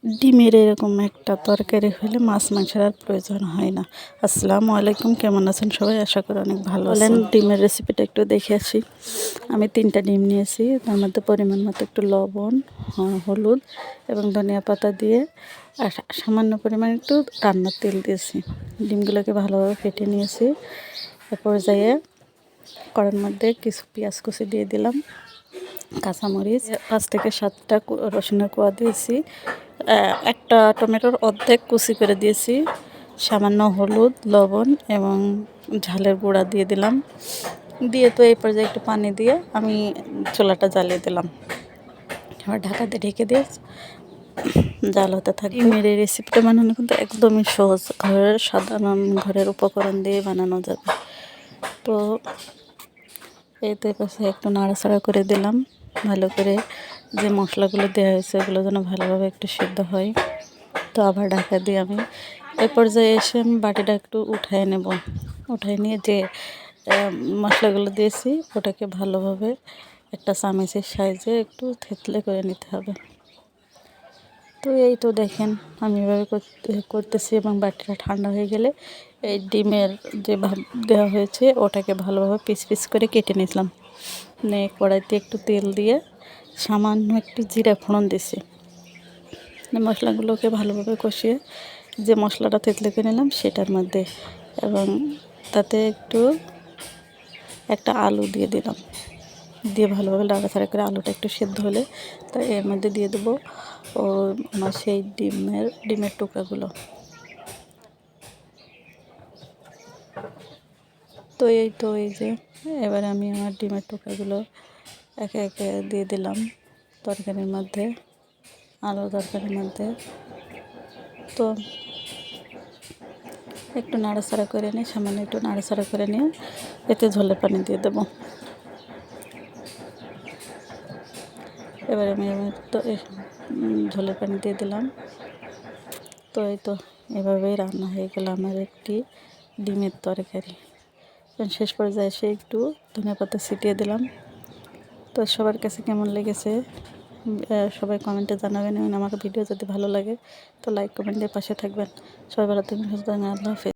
ডিমের এরকম একটা তরকারি হলে মাছ মাংসের আর প্রয়োজন হয় না। আসসালামু আলাইকুম, কেমন আছেন সবাই? আশা করি অনেক ভালো আছেন। ডিমের রেসিপিটা একটু দেখে আসি। আমি 3টা ডিম নিয়েছি, তার মধ্যে পরিমাণ মতো একটু লবণ, হলুদ এবং ধনিয়া পাতা দিয়ে আর সামান্য পরিমাণ একটু রান্নার তেল দিয়েছি। ডিমগুলোকে ভালোভাবে ফেটে নিয়েছি। এ পর্যায়ে কড়াইয়ের মধ্যে কিছু পেঁয়াজ কুচি দিয়ে দিলাম, কাঁচামরিচ 5 থেকে 7টা রসুনের কোয়া দিয়েছি, একটা টমেটোর অর্ধেক কুচি করে দিয়েছি, সামান্য হলুদ, লবণ এবং ঝালের গুঁড়া দিয়ে দিলাম। দিয়ে তো এই পর্যায়ে একটু পানি দিয়ে আমি চুলাটা জ্বালিয়ে দিলাম। আবার ঢাকা দিয়ে ঢেকে দিয়ে জাল হতে থাকবে। ডিমের এই রেসিপিটা বানানো কিন্তু একদমই সহজ, সাধারণ ঘরের উপকরণ দিয়ে বানানো যাবে। তো এই তো পাশে একটু নাড়াচাড়া করে দিলাম, ভালো করে যে মশলাগুলো দেওয়া হয়েছে ওগুলো যেন ভালোভাবে একটু সিদ্ধ হয়। তো আবার ঢাকা দিয়ে আমি এই পর্যায়ে এসে আমি বাটিটা একটু উঠায় নেব। উঠায় নিয়ে যে মশলাগুলো দিয়েছি ওটাকে ভালোভাবে একটা চামচের সাইজে একটু থেতলে করে নিতে হবে। তো এই তো দেখেন আমি এভাবে করতেছি এবং বাটিটা ঠান্ডা হয়ে গেলে এই ডিমের যে ভাব দেওয়া হয়েছে ওটাকে ভালোভাবে পিস পিস করে কেটে নিলাম। নিয়ে কড়াইতে একটু তেল দিয়ে সামান্য একটু জিরা ফোড়ন দিছি। মশলাগুলোকে ভালোভাবে কষিয়ে যে মশলাটা থেতলে করে নিলাম সেটার মধ্যে এবং তাতে একটু একটা আলু দিয়ে দিলাম, দিয়ে ভালোভাবে নাড়াচাড়া করে আলুটা একটু সেদ্ধ হলে তাই এর মধ্যে দিয়ে দেবো আমার সেই ডিমের টুকরাগুলো। তো এই যে এবারে আমি আমার ডিমের টুকরাগুলো একে একে দিয়ে দিলাম তরকারির মধ্যে, আলু তরকারির মধ্যে। তো একটু নাড়াচাড়া করে নিয়ে সামান্য একটু নাড়াচাড়া করে নিয়ে এতে ঝোলের পানি দিয়ে দেবো। এবারে আমি তো ঝোলের পানি দিয়ে দিলাম। তো এই তো এভাবেই রান্না হয়ে গেল আমার একটি ডিমের তরকারি। শেষ পর্যায়ে এসে একটু ধনেপাতা ছিটিয়ে দিলাম। তো সবার কাছে কেমন লেগেছে সবাই কমেন্টে জানাবেন এবং আমার ভিডিও যদি ভালো লাগে তো লাইক কমেন্টের পাশে থাকবেন। সবাই ভালো থাকবেন, সুস্থ থাকবেন। আল্লাহ হাফেজ।